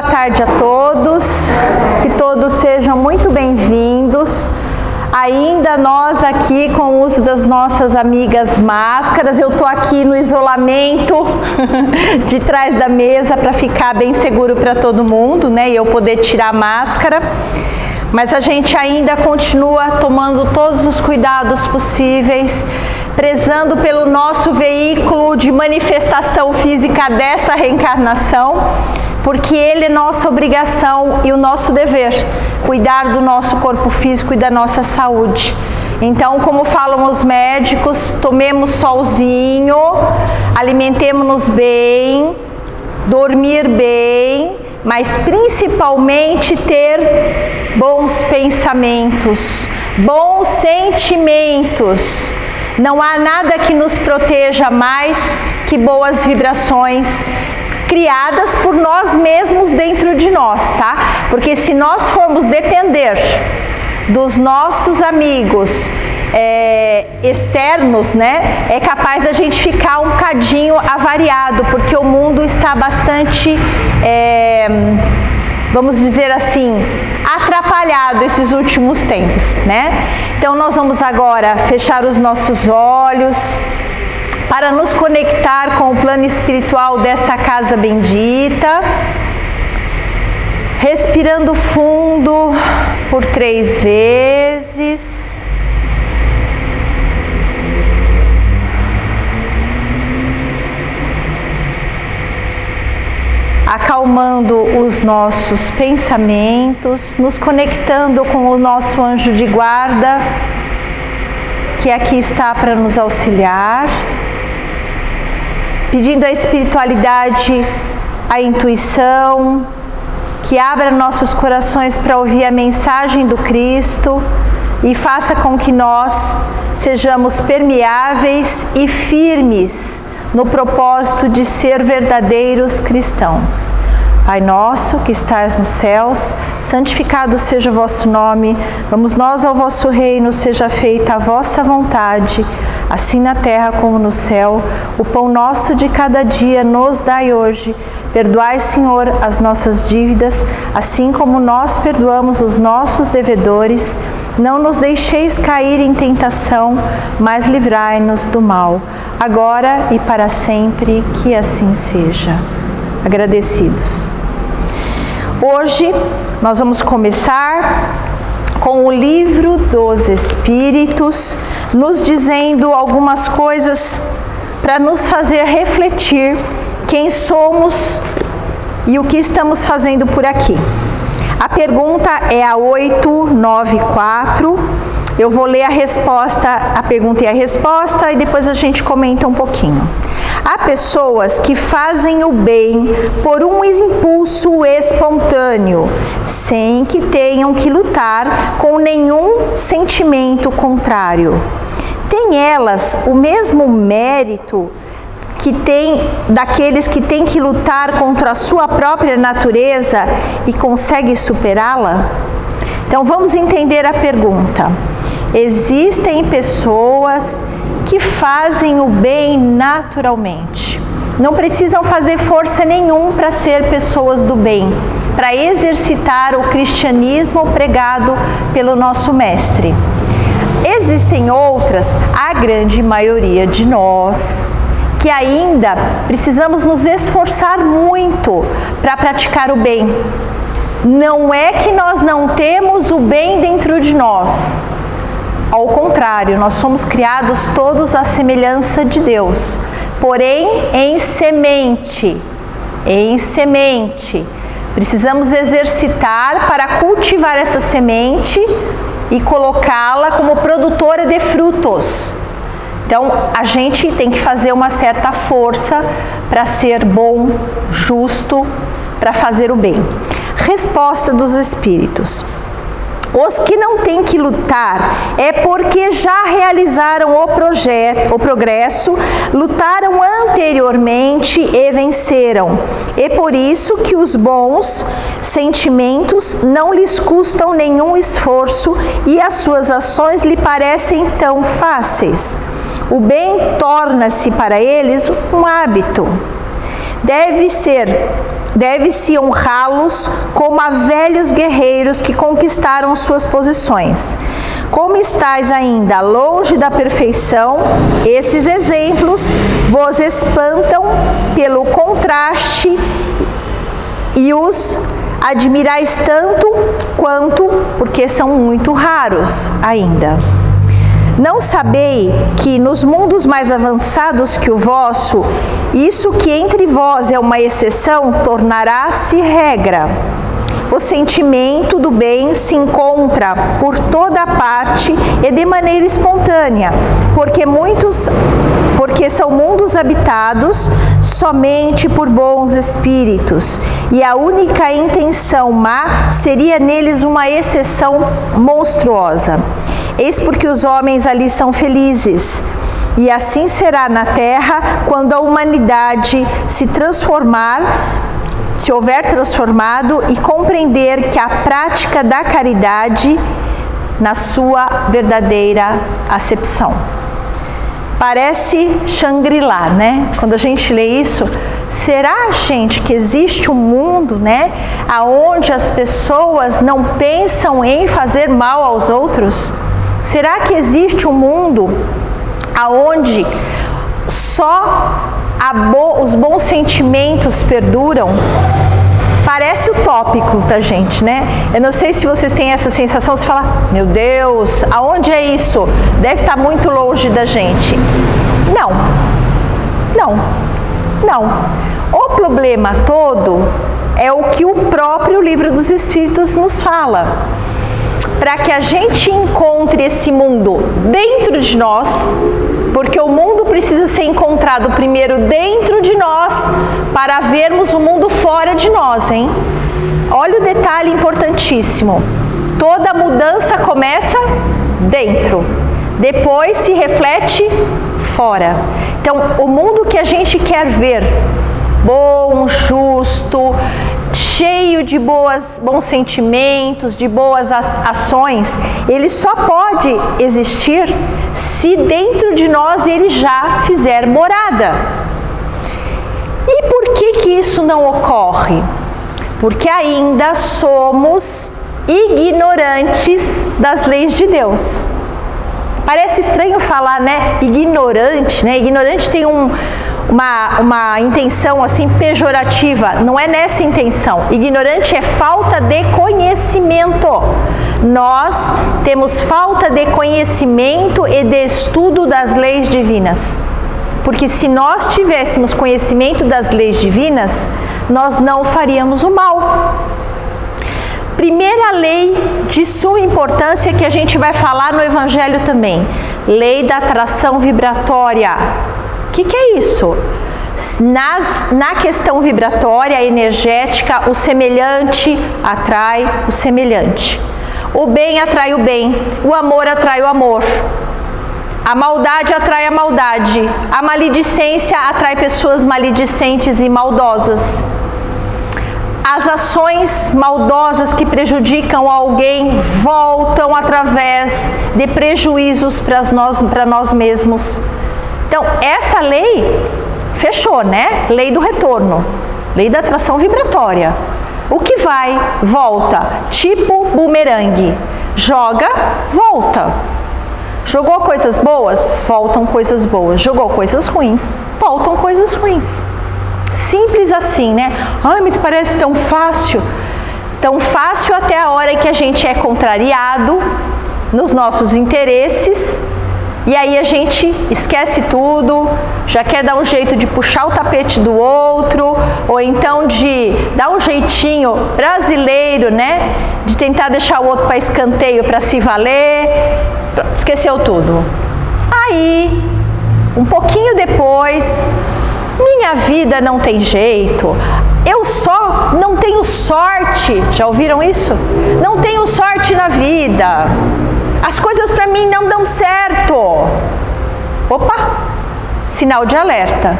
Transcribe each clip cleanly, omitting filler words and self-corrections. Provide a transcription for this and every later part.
Boa tarde a todos, que todos sejam muito bem-vindos. Ainda nós aqui com o uso das nossas amigas máscaras, eu tô aqui no isolamento de trás da mesa para ficar bem seguro para todo mundo, né? E eu poder tirar a máscara. Mas a gente ainda continua tomando todos os cuidados possíveis, prezando pelo nosso veículo de manifestação física dessa reencarnação, porque ele é nossa obrigação e o nosso dever, cuidar do nosso corpo físico e da nossa saúde. Então, como falam os médicos, tomemos solzinho, alimentemos-nos bem, dormir bem, mas principalmente ter bons pensamentos, bons sentimentos. Não há nada que nos proteja mais que boas vibrações criadas por nós mesmos dentro de nós, tá? Porque se nós formos depender dos nossos amigos externos, né, é capaz da gente ficar um bocadinho avariado, porque o mundo está bastante, vamos dizer assim, atrapalhado esses últimos tempos, né? Então nós vamos agora fechar os nossos olhos para nos conectar com o plano espiritual desta casa bendita, respirando fundo por 3 vezes. Acalmando os nossos pensamentos, nos conectando com o nosso anjo de guarda, que aqui está para nos auxiliar, pedindo à espiritualidade, a intuição, que abra nossos corações para ouvir a mensagem do Cristo e faça com que nós sejamos permeáveis e firmes no propósito de ser verdadeiros cristãos. Pai nosso que estais nos céus, santificado seja o vosso nome, vamos nós ao vosso reino, seja feita a vossa vontade, assim na terra como no céu. O pão nosso de cada dia nos dai hoje. Perdoai, Senhor, as nossas dívidas, assim como nós perdoamos os nossos devedores. Não nos deixeis cair em tentação, mas livrai-nos do mal, agora e para sempre, que assim seja. Agradecidos. Hoje nós vamos começar com o Livro dos Espíritos, nos dizendo algumas coisas para nos fazer refletir quem somos e o que estamos fazendo por aqui. A pergunta é a 894. Eu vou ler a resposta, a pergunta e a resposta, e depois a gente comenta um pouquinho. Há pessoas que fazem o bem por um impulso espontâneo, sem que tenham que lutar com nenhum sentimento contrário. Têm elas o mesmo mérito que tem daqueles que têm que lutar contra a sua própria natureza e conseguem superá-la? Então vamos entender a pergunta. Existem pessoas que fazem o bem naturalmente. Não precisam fazer força nenhuma para ser pessoas do bem, para exercitar o cristianismo pregado pelo nosso mestre. Existem outras, a grande maioria de nós, que ainda precisamos nos esforçar muito para praticar o bem. Não é que nós não temos o bem dentro de nós. Ao contrário, nós somos criados todos à semelhança de Deus, porém em semente. Em semente. Precisamos exercitar para cultivar essa semente e colocá-la como produtora de frutos. Então, a gente tem que fazer uma certa força para ser bom, justo, para fazer o bem. Resposta dos Espíritos. Os que não têm que lutar é porque já realizaram o progresso, lutaram anteriormente e venceram. É por isso que os bons sentimentos não lhes custam nenhum esforço e as suas ações lhe parecem tão fáceis. O bem torna-se para eles um hábito. Deve ser deve-se honrá-los como a velhos guerreiros que conquistaram suas posições. Como estáis ainda longe da perfeição, esses exemplos vos espantam pelo contraste e os admirais tanto quanto porque são muito raros ainda. Não sabei que nos mundos mais avançados que o vosso, isso que entre vós é uma exceção, tornará-se regra. O sentimento do bem se encontra por toda parte e de maneira espontânea, porque são mundos habitados somente por bons espíritos, e a única intenção má seria neles uma exceção monstruosa. Eis porque os homens ali são felizes. E assim será na terra quando a humanidade se houver transformado e compreender que a prática da caridade na sua verdadeira acepção. Parece Shangri-La, né? Quando a gente lê isso, será, gente, que existe um mundo, né, aonde as pessoas não pensam em fazer mal aos outros? Será que existe um mundo aonde só os bons sentimentos perduram? Parece utópico pra gente, né? Eu não sei se vocês têm essa sensação, você fala, meu Deus, aonde é isso? Deve estar muito longe da gente. Não. O problema todo é o que o próprio Livro dos Espíritos nos fala. Para que a gente encontre esse mundo dentro de nós, porque o mundo precisa ser encontrado primeiro dentro de nós para vermos o mundo fora de nós, hein? Olha o detalhe importantíssimo. Toda mudança começa dentro, depois se reflete fora. Então, o mundo que a gente quer ver, bom, justo, cheio de bons sentimentos, de boas ações, ele só pode existir se dentro de nós ele já fizer morada. E por que isso não ocorre? Porque ainda somos ignorantes das leis de Deus. Parece estranho falar, né? Ignorante, né? Ignorante tem uma intenção assim pejorativa, não é nessa intenção. Ignorante é falta de conhecimento. Nós temos falta de conhecimento e de estudo das leis divinas. Porque se nós tivéssemos conhecimento das leis divinas, nós não faríamos o mal. Primeira lei de suma importância que a gente vai falar no Evangelho também, lei da atração vibratória. O que é isso? Na questão vibratória, energética, o semelhante atrai o semelhante. O bem atrai o bem, o amor atrai o amor. A maldade atrai a maldade. A maledicência atrai pessoas maledicentes e maldosas. As ações maldosas que prejudicam alguém voltam através de prejuízos para nós mesmos. Então, essa lei fechou, né? Lei do retorno, lei da atração vibratória. O que vai, volta, tipo bumerangue. Joga, volta. Jogou coisas boas, voltam coisas boas. Jogou coisas ruins, voltam coisas ruins. Simples assim, né? Ai, mas parece tão fácil. Tão fácil até a hora que a gente é contrariado nos nossos interesses. E aí a gente esquece tudo, já quer dar um jeito de puxar o tapete do outro, ou então de dar um jeitinho brasileiro, né? De tentar deixar o outro para escanteio para se valer, esqueceu tudo. Aí, um pouquinho depois, minha vida não tem jeito, eu só não tenho sorte. Já ouviram isso? Não tenho sorte na vida. As coisas para mim não dão certo. Opa! Sinal de alerta.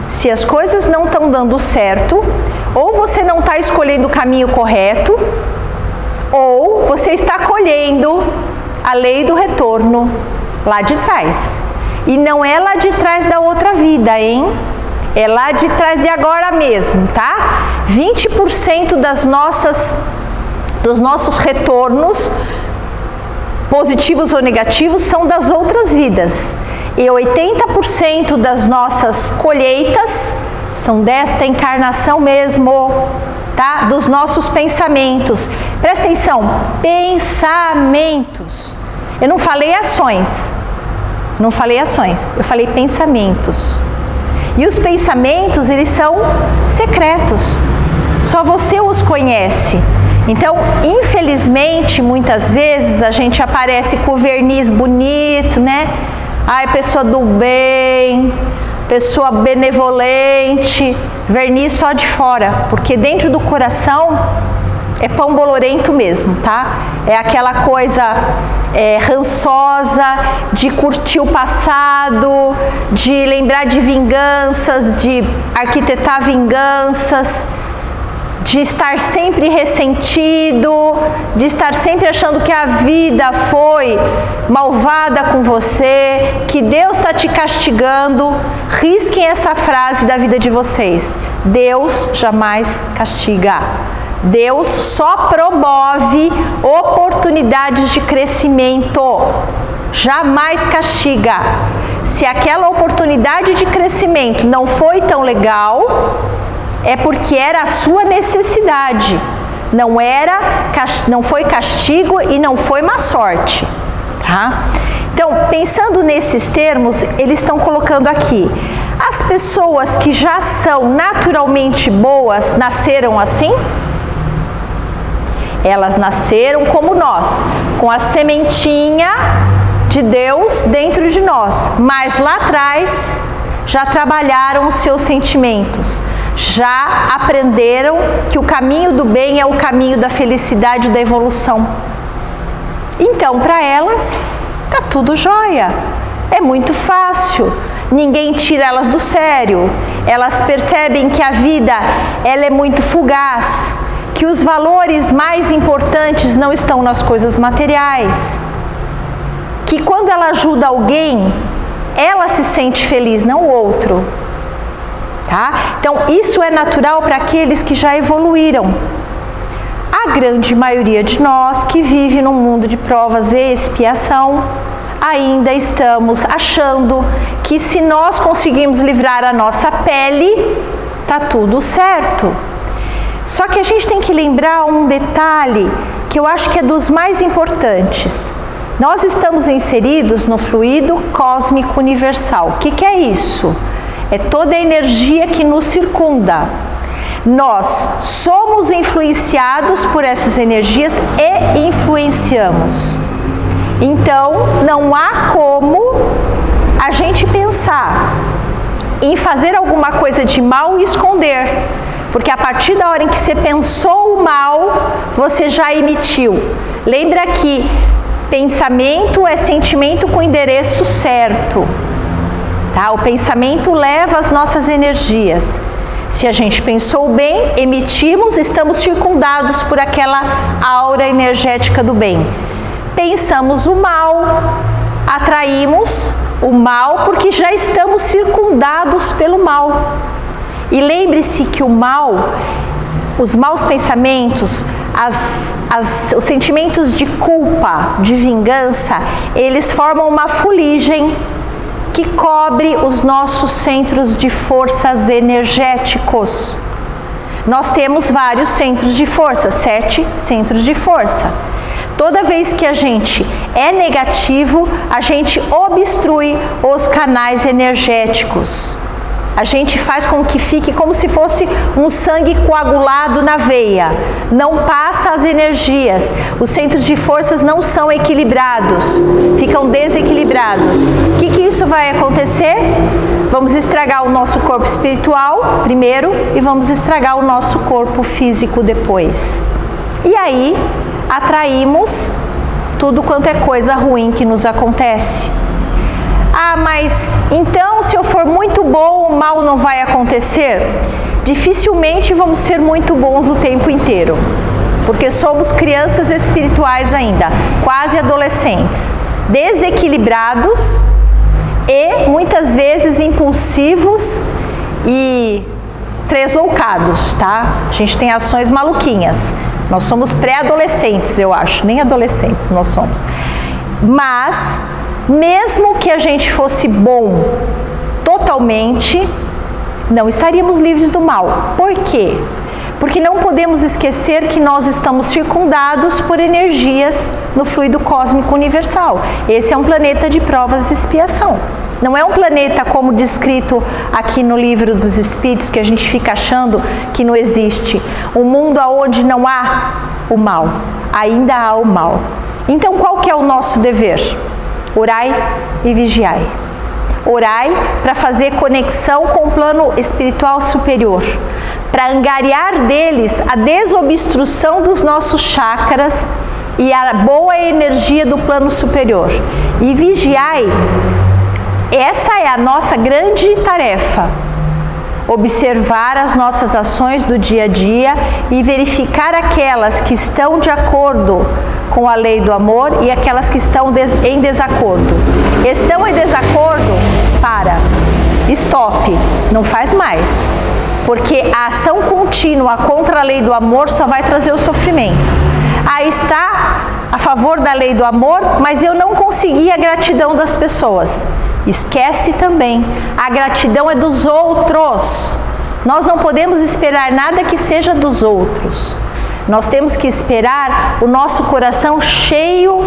Se as coisas não estão dando certo, ou você não está escolhendo o caminho correto, ou você está colhendo a lei do retorno lá de trás. E não é lá de trás da outra vida, hein? é lá de trás de agora mesmo, tá? 20% dos nossos retornos, positivos ou negativos, são das outras vidas. E 80% das nossas colheitas são desta encarnação mesmo, tá? Dos nossos pensamentos. Presta atenção, pensamentos. Eu não falei ações. Não falei ações, eu falei pensamentos. E os pensamentos, eles são secretos. Só você os conhece. Então, infelizmente, muitas vezes a gente aparece com o verniz bonito, né? Ai, pessoa do bem, pessoa benevolente, verniz só de fora, porque dentro do coração é pão bolorento mesmo, tá? É aquela coisa rançosa, de curtir o passado, de lembrar de vinganças, de arquitetar vinganças, de estar sempre ressentido, de estar sempre achando que a vida foi malvada com você, que Deus está te castigando. Risquem essa frase da vida de vocês: Deus jamais castiga. Deus só promove oportunidades de crescimento, jamais castiga. Se aquela oportunidade de crescimento não foi tão legal, é porque era a sua necessidade, não foi castigo e não foi má sorte, tá? Então, pensando nesses termos, eles estão colocando aqui: as pessoas que já são naturalmente boas nasceram assim? Elas nasceram como nós, com a sementinha de Deus dentro de nós, mas lá atrás já trabalharam os seus sentimentos, já aprenderam que o caminho do bem é o caminho da felicidade e da evolução. Então, para elas, tá tudo jóia, é muito fácil, ninguém tira elas do sério, elas percebem que a vida ela é muito fugaz, que os valores mais importantes não estão nas coisas materiais, que quando ela ajuda alguém, ela se sente feliz, não o outro. Tá? Então, isso é natural para aqueles que já evoluíram. A grande maioria de nós que vive num mundo de provas e expiação, ainda estamos achando que se nós conseguirmos livrar a nossa pele, tá tudo certo. Só que a gente tem que lembrar um detalhe que eu acho que é dos mais importantes. Nós estamos inseridos no fluido cósmico universal. O que é isso? É toda a energia que nos circunda. Nós somos influenciados por essas energias e influenciamos. Então, não há como a gente pensar em fazer alguma coisa de mal e esconder. Porque a partir da hora em que você pensou o mal, você já emitiu. Lembra que pensamento é sentimento com endereço certo. Tá? O pensamento leva as nossas energias. Se a gente pensou bem, emitimos, estamos circundados por aquela aura energética do bem. Pensamos o mal, atraímos o mal porque já estamos circundados pelo mal. E lembre-se que o mal, os maus pensamentos, os sentimentos de culpa, de vingança, eles formam uma fuligem que cobre os nossos centros de forças energéticos. Nós temos vários centros de força, 7 centros de força. Toda vez que a gente é negativo, a gente obstrui os canais energéticos. A gente faz com que fique como se fosse um sangue coagulado na veia. Não passa as energias. Os centros de forças não são equilibrados. Ficam desequilibrados. O que isso vai acontecer? Vamos estragar o nosso corpo espiritual primeiro e vamos estragar o nosso corpo físico depois. E aí, atraímos tudo quanto é coisa ruim que nos acontece. Ah, mas então se eu for muito bom, o mal não vai acontecer? Dificilmente vamos ser muito bons o tempo inteiro, porque somos crianças espirituais ainda, quase adolescentes, desequilibrados e muitas vezes impulsivos e 3 loucados, tá? A gente tem ações maluquinhas. Nós somos pré-adolescentes, eu acho, nem adolescentes nós somos. Mas, mesmo que a gente fosse bom totalmente, não estaríamos livres do mal. Por quê? Porque não podemos esquecer que nós estamos circundados por energias no fluido cósmico universal. Esse é um planeta de provas e expiação. Não é um planeta como descrito aqui no livro dos Espíritos, que a gente fica achando que não existe. Um mundo onde não há o mal, ainda há o mal. Então qual que é o nosso dever? Orai e vigiai. Orai para fazer conexão com o plano espiritual superior, para angariar deles a desobstrução dos nossos chakras e a boa energia do plano superior. E vigiai. Essa é a nossa grande tarefa, observar as nossas ações do dia a dia e verificar aquelas que estão de acordo com a lei do amor e aquelas que estão em desacordo. Estão em desacordo? Para, stop, não faz mais, porque a ação contínua contra a lei do amor só vai trazer o sofrimento. Aí está a favor da lei do amor, mas eu não consegui a gratidão das pessoas. Esquece também, a gratidão é dos outros. Nós não podemos esperar nada que seja dos outros. Nós temos que esperar o nosso coração cheio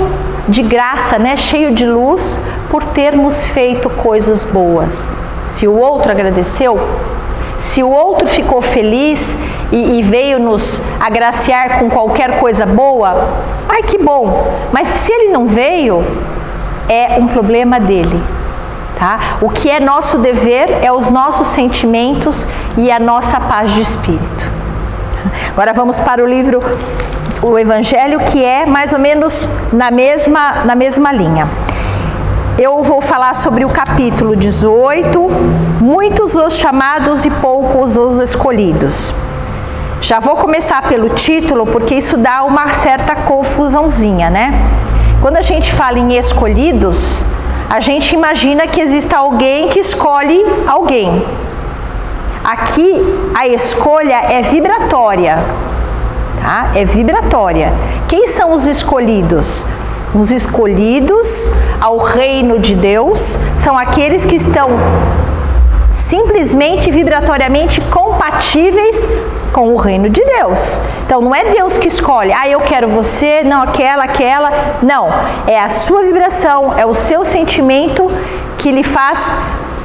de graça, né? Cheio de luz, por termos feito coisas boas. Se o outro agradeceu, se o outro ficou feliz e veio nos agraciar com qualquer coisa boa, ai que bom! Mas se ele não veio, é um problema dele. Tá? O que é nosso dever é os nossos sentimentos e a nossa paz de espírito. Agora vamos para o livro, o Evangelho, que é mais ou menos na mesma linha. Eu vou falar sobre o capítulo 18, muitos os chamados e poucos os escolhidos. Já vou começar pelo título, porque isso dá uma certa confusãozinha, né? Quando a gente fala em escolhidos, a gente imagina que exista alguém que escolhe alguém. Aqui a escolha é vibratória, tá? É vibratória. Quem são os escolhidos? Os escolhidos ao reino de Deus são aqueles que estão simplesmente vibratoriamente compatíveis com o reino de Deus. Então não é Deus que escolhe, eu quero você, não aquela, não, é a sua vibração, é o seu sentimento que lhe faz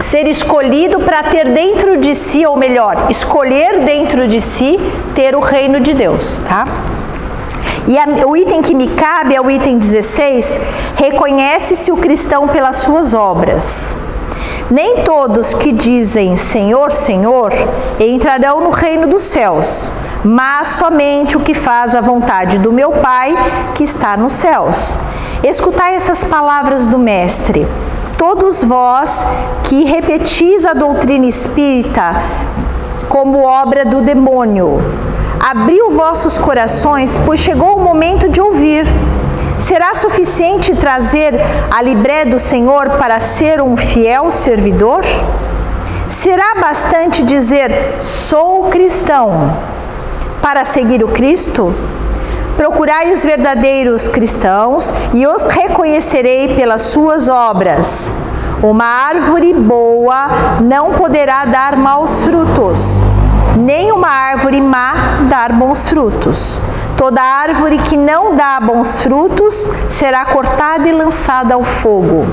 ser escolhido para ter dentro de si, ou melhor, escolher dentro de si ter o reino de Deus, tá? E o item que me cabe é o item 16, reconhece-se o cristão pelas suas obras. Nem todos que dizem Senhor, Senhor, entrarão no reino dos céus, mas somente o que faz a vontade do meu Pai que está nos céus. Escutai essas palavras do Mestre. Todos vós que repetis a doutrina espírita como obra do demônio, abriu vossos corações, pois chegou o momento de ouvir. Será suficiente trazer a libré do Senhor para ser um fiel servidor? Será bastante dizer, sou cristão, para seguir o Cristo? Procurai os verdadeiros cristãos e os reconhecerei pelas suas obras. Uma árvore boa não poderá dar maus frutos, nem uma árvore má dar bons frutos. Toda árvore que não dá bons frutos será cortada e lançada ao fogo.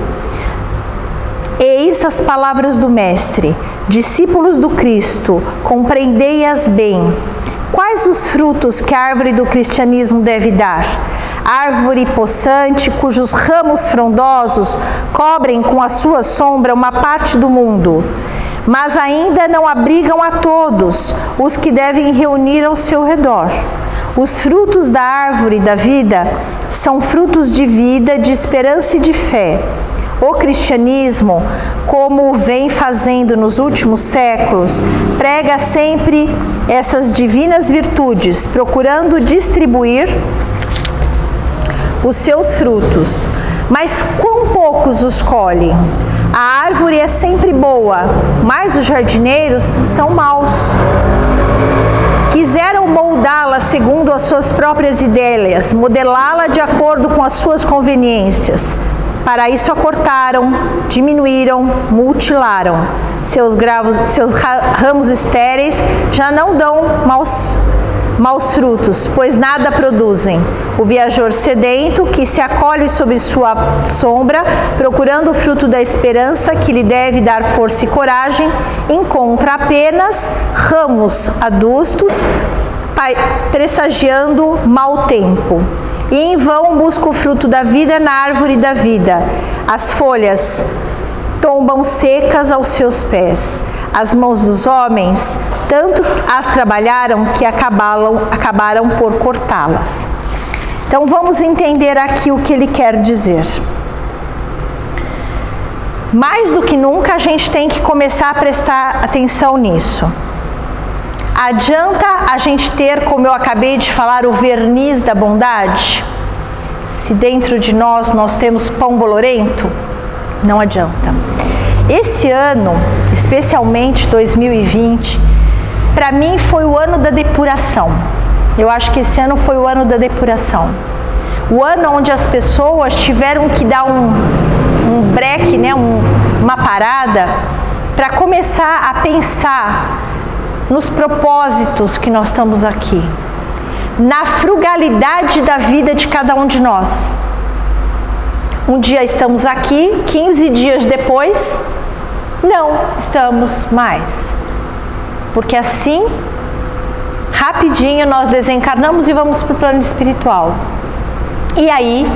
Eis as palavras do Mestre, discípulos do Cristo, compreendei-as bem. Quais os frutos que a árvore do cristianismo deve dar? Árvore possante, cujos ramos frondosos cobrem com a sua sombra uma parte do mundo, mas ainda não abrigam a todos os que devem reunir ao seu redor. Os frutos da árvore da vida são frutos de vida, de esperança e de fé. O cristianismo, como vem fazendo nos últimos séculos, prega sempre essas divinas virtudes, procurando distribuir os seus frutos. Mas quão poucos os colhem? A árvore é sempre boa, mas os jardineiros são maus. Quiseram moldá-la segundo as suas próprias ideias, modelá-la de acordo com as suas conveniências. Para isso a cortaram, diminuíram, mutilaram. Seus ramos estéreis já não dão maus frutos, pois nada produzem. O viajor sedento, que se acolhe sob sua sombra, procurando o fruto da esperança que lhe deve dar força e coragem, encontra apenas ramos adustos, pressagiando mau tempo. E em vão busca o fruto da vida na árvore da vida. As folhas tombam secas aos seus pés. As mãos dos homens tanto as trabalharam que acabaram por cortá-las. Então vamos entender aqui o que ele quer dizer. Mais do que nunca a gente tem que começar a prestar atenção nisso. Adianta a gente ter, como eu acabei de falar, o verniz da bondade? Se dentro de nós temos pão bolorento? Não adianta. Esse ano, especialmente 2020, para mim foi o ano da depuração. Eu acho que esse ano foi o ano da depuração. O ano onde as pessoas tiveram que dar um break, né, uma parada, para começar a pensar nos propósitos que nós estamos aqui, na frugalidade da vida de cada um de nós. Um dia estamos aqui, 15 dias depois, não estamos mais. Porque assim, rapidinho nós desencarnamos e vamos para o plano espiritual. E aí,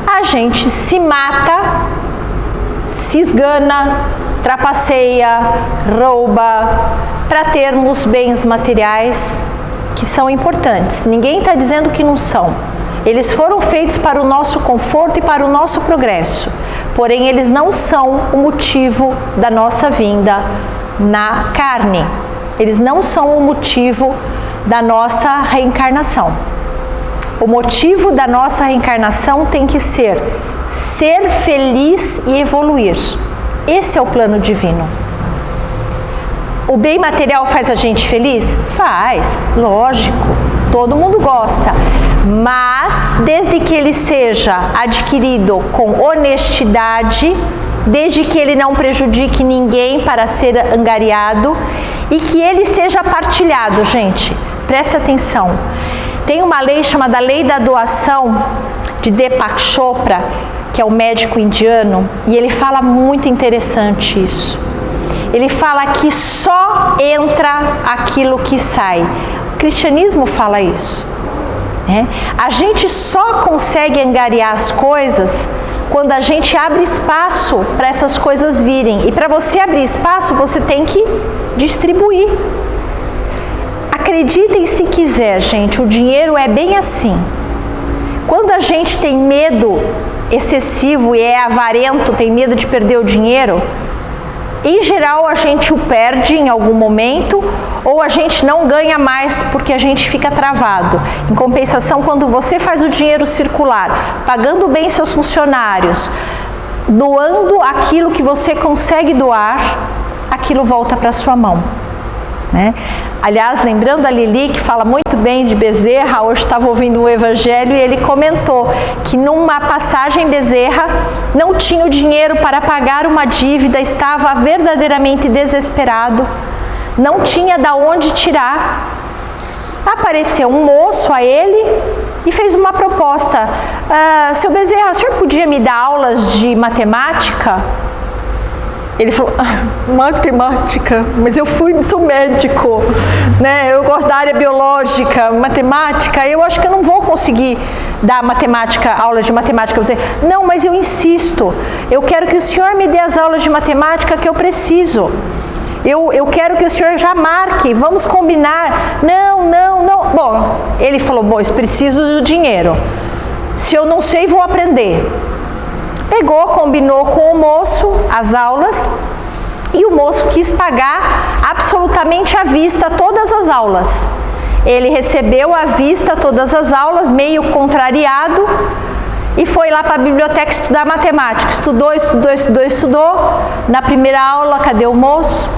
a gente se mata, se esgana, trapaceia, rouba, para termos bens materiais que são importantes. Ninguém está dizendo que não são. Eles foram feitos para o nosso conforto e para o nosso progresso. Porém, eles não são o motivo da nossa vinda na carne. Eles não são o motivo da nossa reencarnação. O motivo da nossa reencarnação tem que ser feliz e evoluir. Esse é o plano divino. O bem material faz a gente feliz? Faz, lógico, todo mundo gosta. Mas desde que ele seja adquirido com honestidade, desde que ele não prejudique ninguém para ser angariado e que ele seja partilhado, gente, presta atenção. Tem uma lei chamada Lei da Doação, de Deepak Chopra, que é um médico indiano, e ele fala muito interessante isso. Ele fala que só entra aquilo que sai. O cristianismo fala isso. Né? A gente só consegue angariar as coisas quando a gente abre espaço para essas coisas virem. E para você abrir espaço, você tem que distribuir. Acreditem se quiser, gente, o dinheiro é bem assim. Quando a gente tem medo excessivo e é avarento, tem medo de perder o dinheiro, em geral a gente o perde em algum momento ou a gente não ganha mais porque a gente fica travado. Em compensação, quando você faz o dinheiro circular, pagando bem seus funcionários, doando aquilo que você consegue doar, aquilo volta para sua mão. Né? Aliás, lembrando a Lili, que fala muito bem de Bezerra, hoje estava ouvindo o Evangelho e ele comentou que numa passagem Bezerra não tinha o dinheiro para pagar uma dívida, estava verdadeiramente desesperado, não tinha de onde tirar. Apareceu um moço a ele e fez uma proposta: seu Bezerra, o senhor podia me dar aulas de matemática? Ele falou: matemática, mas eu sou médico, né? Eu gosto da área biológica, matemática, eu acho que eu não vou conseguir dar aulas de matemática. Você, não, mas eu insisto, eu quero que o senhor me dê as aulas de matemática que eu preciso. Eu quero que o senhor já marque, vamos combinar. Não. Bom, ele falou: bom, eu preciso do dinheiro. Se eu não sei, vou aprender. Pegou, combinou com o moço as aulas e o moço quis pagar absolutamente à vista todas as aulas. Ele recebeu à vista todas as aulas, meio contrariado, e foi lá para a biblioteca estudar matemática. Estudou. Na primeira aula, cadê o moço?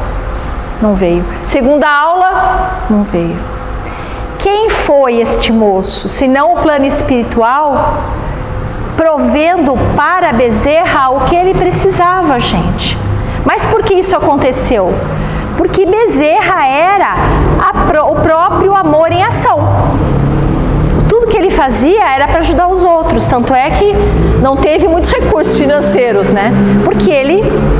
Não veio. Segunda aula, não veio. Quem foi este moço, se não o plano espiritual, provendo para Bezerra o que ele precisava, gente? Mas por que isso aconteceu? Porque Bezerra era o próprio amor em ação. Tudo que ele fazia era para ajudar os outros, tanto é que não teve muitos recursos financeiros, né? Porque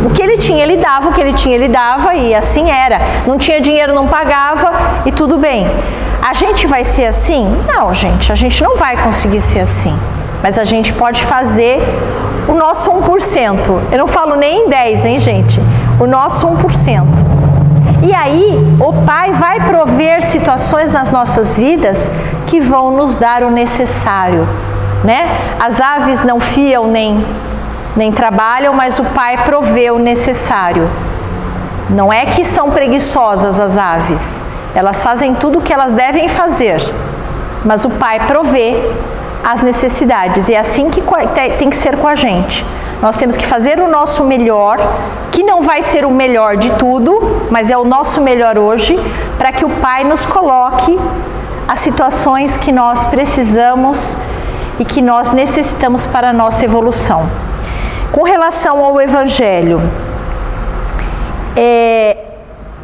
o que ele tinha, ele dava, o que ele tinha, ele dava, e assim era. Não tinha dinheiro, não pagava, e tudo bem. A gente vai ser assim? Não, gente, a gente não vai conseguir ser assim. Mas a gente pode fazer o nosso 1%. Eu não falo nem em 10, hein, gente? O nosso 1%. E aí, o Pai vai prover situações nas nossas vidas que vão nos dar o necessário, né? As aves não fiam nem trabalham, mas o Pai provê o necessário. Não é que são preguiçosas as aves. Elas fazem tudo o que elas devem fazer. Mas o Pai provê as necessidades. E é assim que tem que ser com a gente. Nós temos que fazer o nosso melhor, que não vai ser o melhor de tudo, mas é o nosso melhor hoje, para que o Pai nos coloque as situações que nós precisamos e que nós necessitamos para a nossa evolução. Com relação ao Evangelho,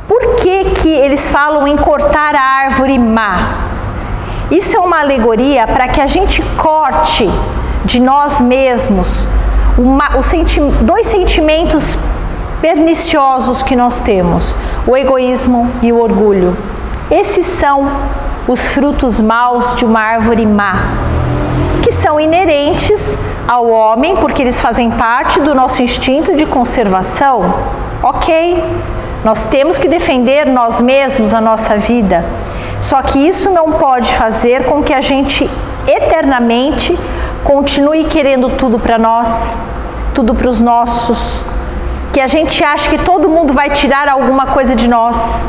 por que eles falam em cortar a árvore má? Isso é uma alegoria para que a gente corte de nós mesmos dois sentimentos perniciosos que nós temos, o egoísmo e o orgulho. Esses são os frutos maus de uma árvore má, que são inerentes ao homem, porque eles fazem parte do nosso instinto de conservação. Ok, nós temos que defender nós mesmos a nossa vida, só que isso não pode fazer com que a gente eternamente continue querendo tudo para nós, tudo para os nossos, que a gente acha que todo mundo vai tirar alguma coisa de nós.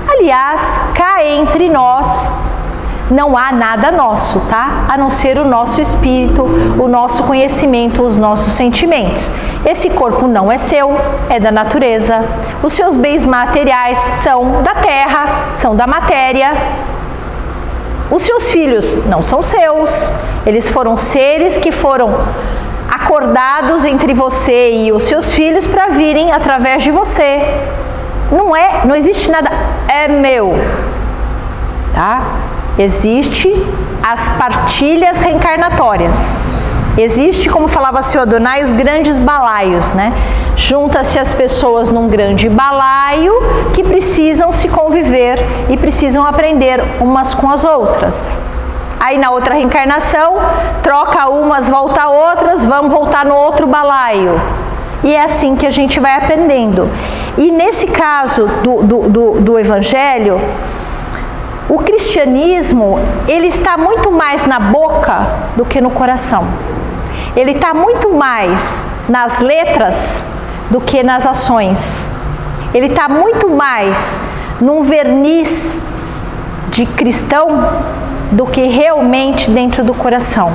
Aliás, cá entre nós não há nada nosso, tá? A não ser o nosso espírito, o nosso conhecimento, os nossos sentimentos. Esse corpo não é seu, é da natureza. Os seus bens materiais são da terra, são da matéria. Os seus filhos não são seus, eles foram seres que foram acordados entre você e os seus filhos para virem através de você. Não existe nada, é meu, tá? Existe as partilhas reencarnatórias. Existe, como falava seu Adonai, os grandes balaios, né? Junta-se as pessoas num grande balaio que precisam se conviver e precisam aprender umas com as outras. Aí na outra reencarnação, troca umas, volta outras, vamos voltar no outro balaio. E é assim que a gente vai aprendendo. E nesse caso do Evangelho, o cristianismo, ele está muito mais na boca do que no coração. Ele está muito mais nas letras do que nas ações. Ele está muito mais num verniz de cristão do que realmente dentro do coração.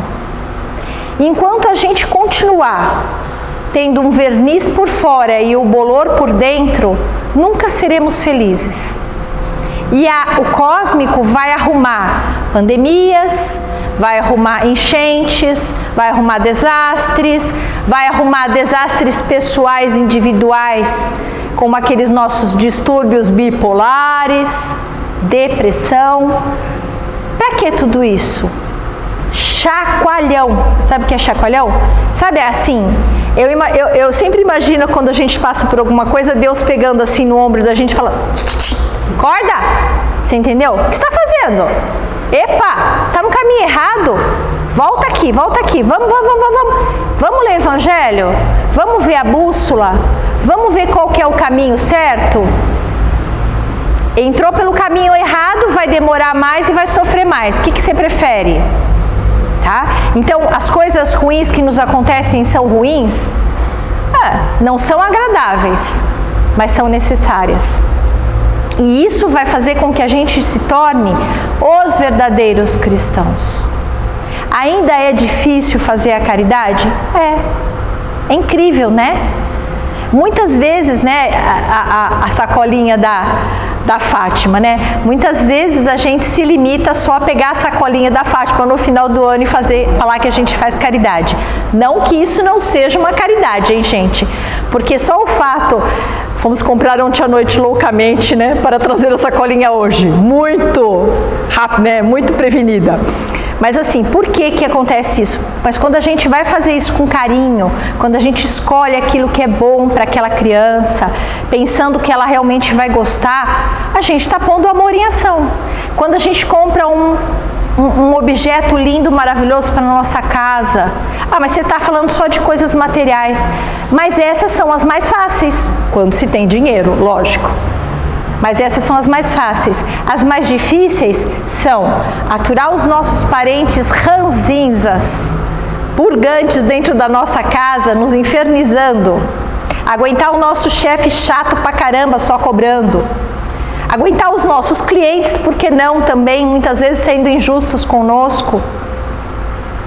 Enquanto a gente continuar tendo um verniz por fora e o bolor por dentro, nunca seremos felizes. E o cósmico vai arrumar pandemias, vai arrumar enchentes, vai arrumar desastres pessoais individuais, como aqueles nossos distúrbios bipolares, depressão. Para que tudo isso? Chacoalhão. Sabe o que é chacoalhão? Sabe assim, eu sempre imagino quando a gente passa por alguma coisa, Deus pegando assim no ombro da gente e falando: acorda! Você entendeu? O que você está fazendo? Epa, está no caminho errado. Volta aqui, vamos ler o Evangelho? Vamos ver a bússola? Vamos ver qual que é o caminho certo? Entrou pelo caminho errado, vai demorar mais e vai sofrer mais. O que você prefere? Tá? Então, as coisas ruins que nos acontecem são ruins? Não são agradáveis, mas são necessárias. E isso vai fazer com que a gente se torne os verdadeiros cristãos. ainda é difícil fazer a caridade? É incrível, né? Muitas vezes, né, a sacolinha da Fátima, né? Muitas vezes a gente se limita só a pegar a sacolinha da Fátima no final do ano e falar que a gente faz caridade. Não que isso não seja uma caridade, hein, gente? Porque só o fato... Fomos comprar ontem à noite loucamente, né, para trazer a sacolinha hoje. Muito rápido, né, muito prevenida. Mas assim, por que acontece isso? Mas quando a gente vai fazer isso com carinho, quando a gente escolhe aquilo que é bom para aquela criança, pensando que ela realmente vai gostar, a gente está pondo o amor em ação. Quando a gente compra um objeto lindo, maravilhoso para a nossa casa. Mas você está falando só de coisas materiais. Mas essas são as mais fáceis, quando se tem dinheiro, lógico. Mas essas são as mais fáceis. As mais difíceis são aturar os nossos parentes ranzinzas, purgantes dentro da nossa casa, nos infernizando. Aguentar o nosso chefe chato pra caramba, só cobrando. Aguentar os nossos clientes, por que não também, muitas vezes sendo injustos conosco.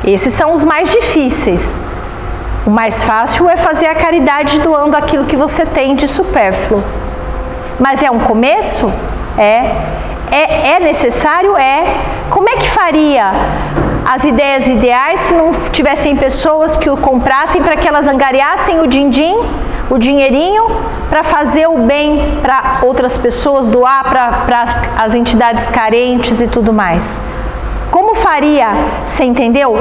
Esses são os mais difíceis. O mais fácil é fazer a caridade doando aquilo que você tem de supérfluo. Mas é um começo? É necessário? Como é que faria as ideias ideais se não tivessem pessoas que o comprassem para que elas angariassem o din-din, o dinheirinho, para fazer o bem para outras pessoas, doar para as entidades carentes e tudo mais? Como faria, você entendeu?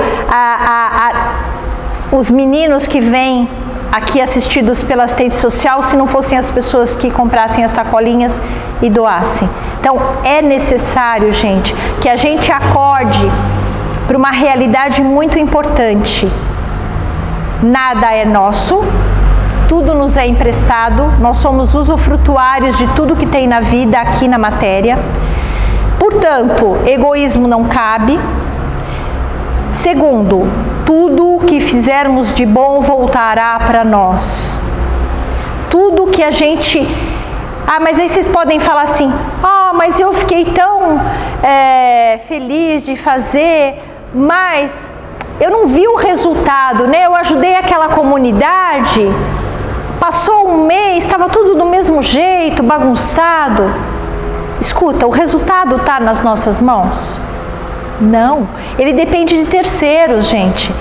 Os meninos que vêm aqui assistidos pela assistente social, se não fossem as pessoas que comprassem as sacolinhas e doassem. Então, é necessário, gente, que a gente acorde para uma realidade muito importante. Nada é nosso, tudo nos é emprestado, nós somos usufrutuários de tudo que tem na vida, aqui na matéria. Portanto, egoísmo não cabe. Segundo, tudo que fizermos de bom voltará para nós. Tudo que a gente... mas aí vocês podem falar assim, mas eu fiquei tão feliz de fazer, mas eu não vi o resultado, né? Eu ajudei aquela comunidade, passou um mês, estava tudo do mesmo jeito, bagunçado. Escuta, o resultado está nas nossas mãos? Não, ele depende de terceiros, gente.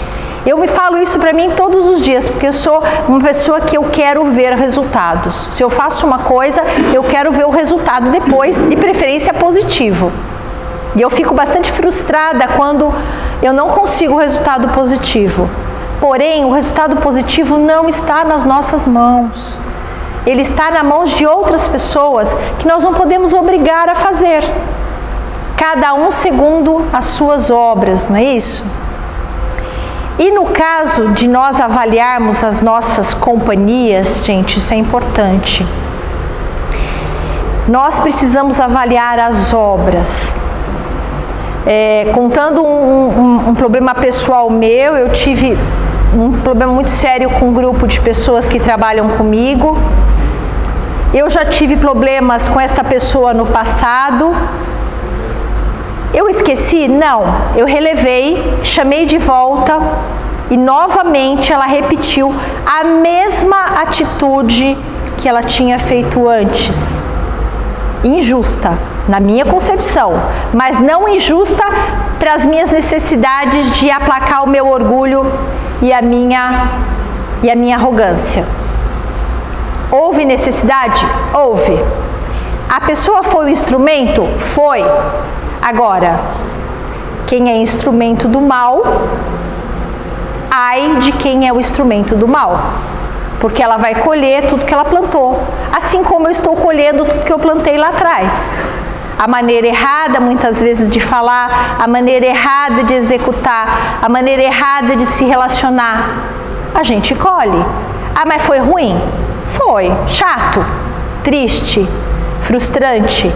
Eu me falo isso para mim todos os dias, porque eu sou uma pessoa que eu quero ver resultados. Se eu faço uma coisa, eu quero ver o resultado depois, de preferência positivo. E eu fico bastante frustrada quando eu não consigo o resultado positivo. Porém, o resultado positivo não está nas nossas mãos. Ele está nas mãos de outras pessoas que nós não podemos obrigar a fazer. Cada um segundo as suas obras, não é isso? E no caso de nós avaliarmos as nossas companhias, gente, isso é importante. Nós precisamos avaliar as obras. Contando um problema pessoal meu, eu tive um problema muito sério com um grupo de pessoas que trabalham comigo. Eu já tive problemas com esta pessoa no passado. Eu esqueci? Não. Eu relevei, chamei de volta e novamente ela repetiu a mesma atitude que ela tinha feito antes. Injusta, na minha concepção, mas não injusta para as minhas necessidades de aplacar o meu orgulho e a minha arrogância. Houve necessidade? Houve. A pessoa foi o instrumento? Foi. Agora, quem é instrumento do mal, ai de quem é o instrumento do mal, porque ela vai colher tudo que ela plantou, assim como eu estou colhendo tudo que eu plantei lá atrás. A maneira errada, muitas vezes, de falar, a maneira errada de executar, a maneira errada de se relacionar, a gente colhe. Mas foi ruim? Foi. Chato, triste, frustrante,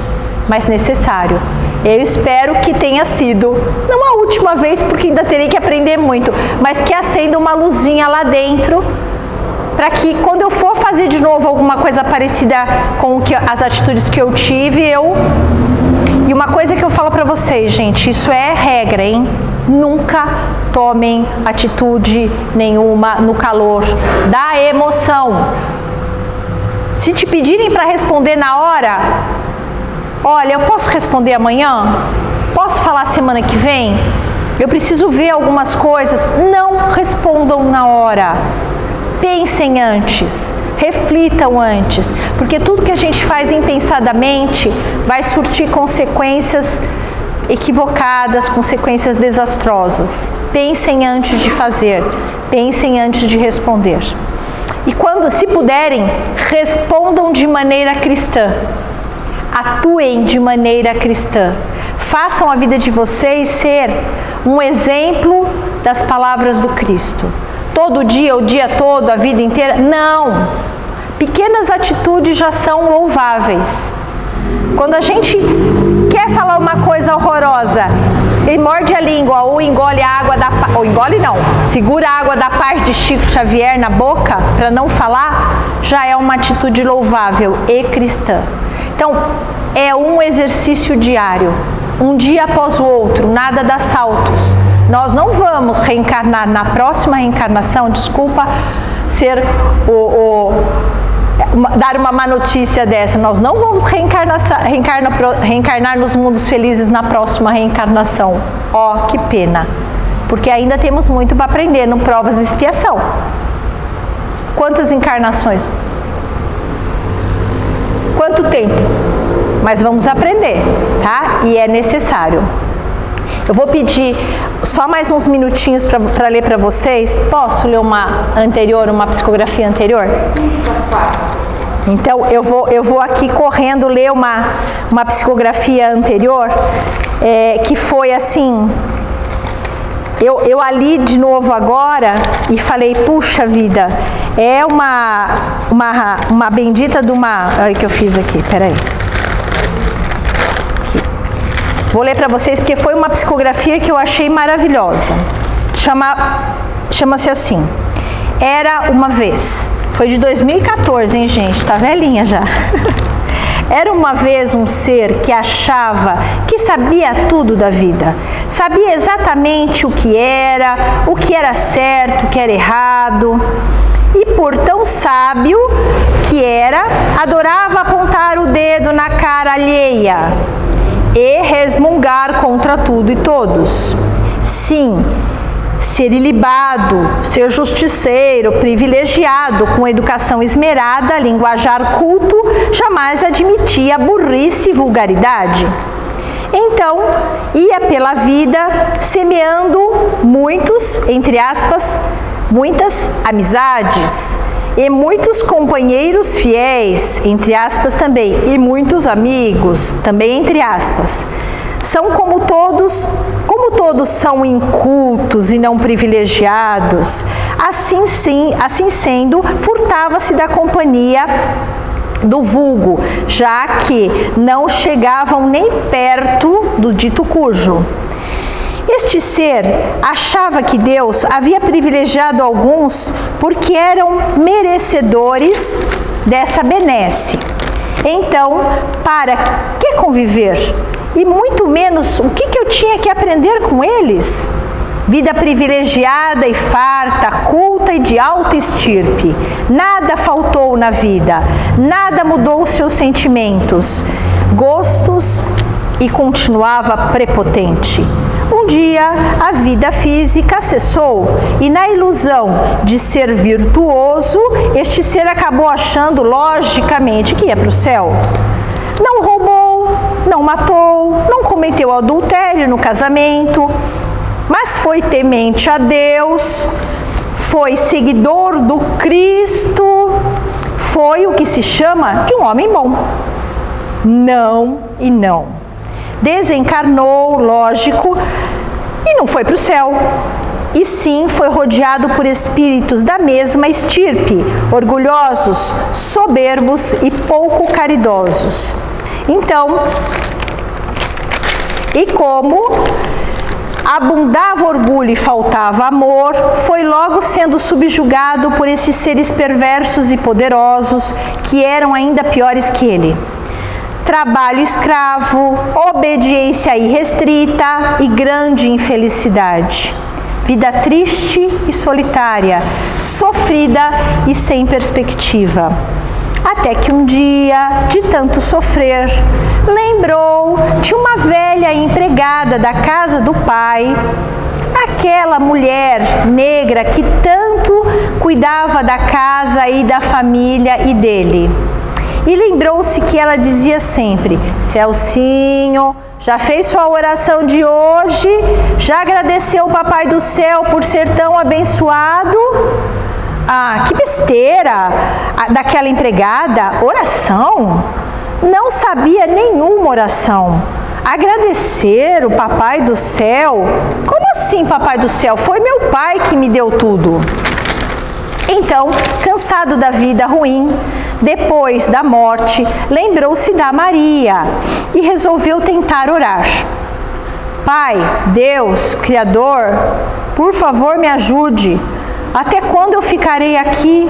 mas necessário. Eu espero que tenha sido, não a última vez, porque ainda terei que aprender muito, mas que acenda uma luzinha lá dentro, para que quando eu for fazer de novo alguma coisa parecida com as atitudes que eu tive, E uma coisa que eu falo para vocês, gente, isso é regra, hein? Nunca tomem atitude nenhuma no calor da emoção. Se te pedirem para responder na hora, olha, eu posso responder amanhã? Posso falar semana que vem? Eu preciso ver algumas coisas. Não respondam na hora. Pensem antes, reflitam antes, porque tudo que a gente faz impensadamente vai surtir consequências equivocadas, consequências desastrosas. Pensem antes de fazer, pensem antes de responder. E quando, se puderem, respondam de maneira cristã. Atuem de maneira cristã. Façam a vida de vocês ser um exemplo das palavras do Cristo. Todo dia, o dia todo, a vida inteira? Não! Pequenas atitudes já são louváveis. Quando a gente quer falar uma coisa horrorosa e morde a língua ou engole a água da paz, ou engole não, segura a água da paz de Chico Xavier na boca para não falar, já é uma atitude louvável e cristã. Então, é um exercício diário, um dia após o outro, nada dá saltos. Nós não vamos reencarnar na próxima reencarnação, desculpa dar uma má notícia dessa, nós não vamos reencarnar nos mundos felizes na próxima reencarnação. Ó, que pena, porque ainda temos muito para aprender no Provas de Expiação. Quantas encarnações? Quanto tempo? Mas vamos aprender, tá? E é necessário. Eu vou pedir só mais uns minutinhos para ler para vocês. Posso ler uma psicografia anterior? Então, eu vou aqui correndo ler uma psicografia anterior, que foi assim... Eu a li de novo agora e falei, puxa vida, é uma bendita de uma... Olha o que eu fiz aqui, peraí. Vou ler para vocês porque foi uma psicografia que eu achei maravilhosa. Chama-se assim, Era uma Vez. Foi de 2014, hein, gente? Tá velhinha já. Era uma vez um ser que achava que sabia tudo da vida. Sabia exatamente o que era certo, o que era errado. E por tão sábio que era, adorava apontar o dedo na cara alheia e resmungar contra tudo e todos. Sim, ser ilibado, ser justiceiro, privilegiado, com educação esmerada, linguajar culto, jamais admitia burrice e vulgaridade. Então, ia pela vida semeando muitos, entre aspas, muitas amizades e muitos companheiros fiéis, entre aspas também, e muitos amigos, também entre aspas. São como todos são incultos e não privilegiados, assim sendo, furtava-se da companhia do vulgo, já que não chegavam nem perto do dito cujo. Este ser achava que Deus havia privilegiado alguns porque eram merecedores dessa benesse. Então, para que conviver? E muito menos, o que eu tinha que aprender com eles? Vida privilegiada e farta, culta e de alta estirpe. Nada faltou na vida, nada mudou seus sentimentos, gostos e continuava prepotente. Um dia, a vida física cessou e na ilusão de ser virtuoso, este ser acabou achando logicamente que ia para o céu. Não roubou, não matou, não cometeu adultério no casamento, mas foi temente a Deus, foi seguidor do Cristo, foi o que se chama de um homem bom. Não e não. Desencarnou, lógico, e não foi para o céu. E sim, foi rodeado por espíritos da mesma estirpe, orgulhosos, soberbos e pouco caridosos. Então, e como abundava orgulho e faltava amor, foi logo sendo subjugado por esses seres perversos e poderosos, que eram ainda piores que ele. trabalho escravo, obediência irrestrita e grande infelicidade. Vida triste e solitária, sofrida e sem perspectiva. Até que um dia, de tanto sofrer, lembrou de uma velha empregada da casa do pai, aquela mulher negra que tanto cuidava da casa e da família e dele. E lembrou-se que ela dizia sempre: Celcinho, já fez sua oração de hoje? Já agradeceu o Papai do Céu por ser tão abençoado? Ah, que besteira! Daquela empregada, oração? Não sabia nenhuma oração. Agradecer o Papai do Céu? Como assim, Papai do Céu? Foi meu pai que me deu tudo. Então, cansado da vida ruim, depois da morte, lembrou-se da Maria e resolveu tentar orar. Pai, Deus, Criador, por favor me ajude. Até quando eu ficarei aqui?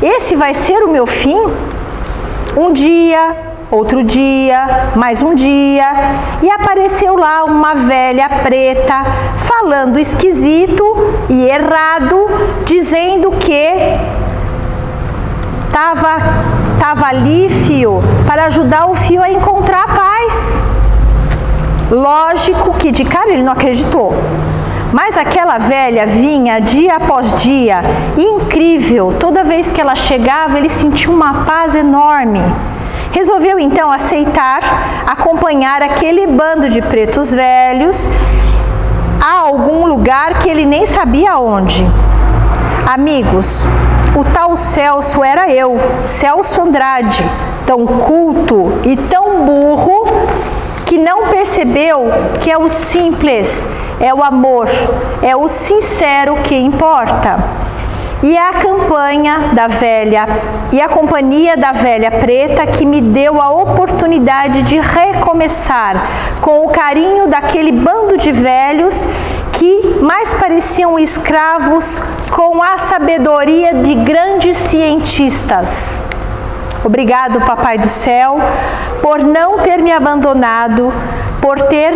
Esse vai ser o meu fim? Um dia, outro dia, mais um dia, e apareceu lá uma velha preta, falando esquisito e errado, dizendo que estava ali, fio, para ajudar o fio a encontrar a paz. Lógico que de cara ele não acreditou. Mas aquela velha vinha dia após dia, e incrível, toda vez que ela chegava, ele sentia uma paz enorme. Resolveu então aceitar acompanhar aquele bando de pretos velhos a algum lugar que ele nem sabia onde. Amigos, o tal Celso era eu, Celso Andrade, tão culto e tão burro que não percebeu que é o simples, é o amor, é o sincero que importa. E a companhia da velha preta que me deu a oportunidade de recomeçar com o carinho daquele bando de velhos que mais pareciam escravos com a sabedoria de grandes cientistas. Obrigado, Papai do Céu, por não ter me abandonado, por ter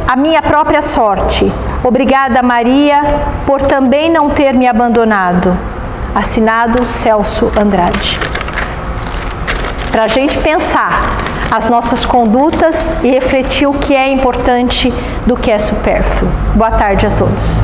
a minha própria sorte. Obrigada, Maria, por também não ter me abandonado. Assinado Celso Andrade. Para a gente pensar as nossas condutas e refletir o que é importante do que é supérfluo. Boa tarde a todos.